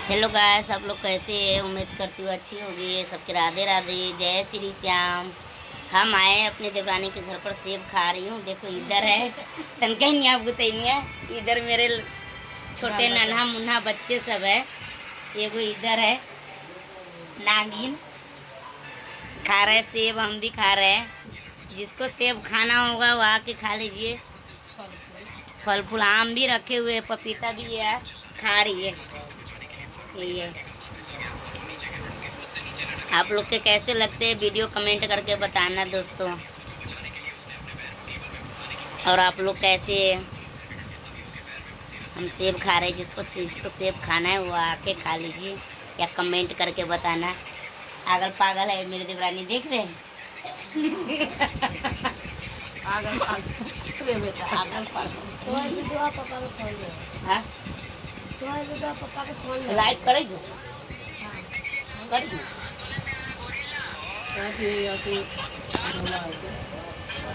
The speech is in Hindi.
हेलो गाइस, आप लोग कैसे हैं? उम्मीद करती हूँ अच्छी होगी। सबके राधे राधे, जय श्री श्याम। हम आए अपने देवरानी के घर पर, सेब खा रही हूँ। देखो इधर है सनकैनिया बुतैनिया, इधर मेरे छोटे नन्हा मुन्हा बच्चे सब है। एगो इधर है नागिन, खा रहे सेब, हम भी खा रहे हैं। जिसको सेब खाना होगा वो आके खा लीजिए। फल फूल आम भी रखे हुए हैं, पपीता भी है, खा रही है। यही है। आप लोग के कैसे लगते हैं वीडियो कमेंट करके बताना दोस्तों। और आप लोग कैसे हैं? हम सेब खा रहे हैं, जिसको सेब खाना है वो आके खा लीजिए या कमेंट करके बताना। पागल पागल है मेरी देवरानी, देख रहे हैं? पागल पागल बेटा, पागल पागल। पापा को फोन दे। हाँ, पापा को फोन दे। लाइट करेगी करेगी।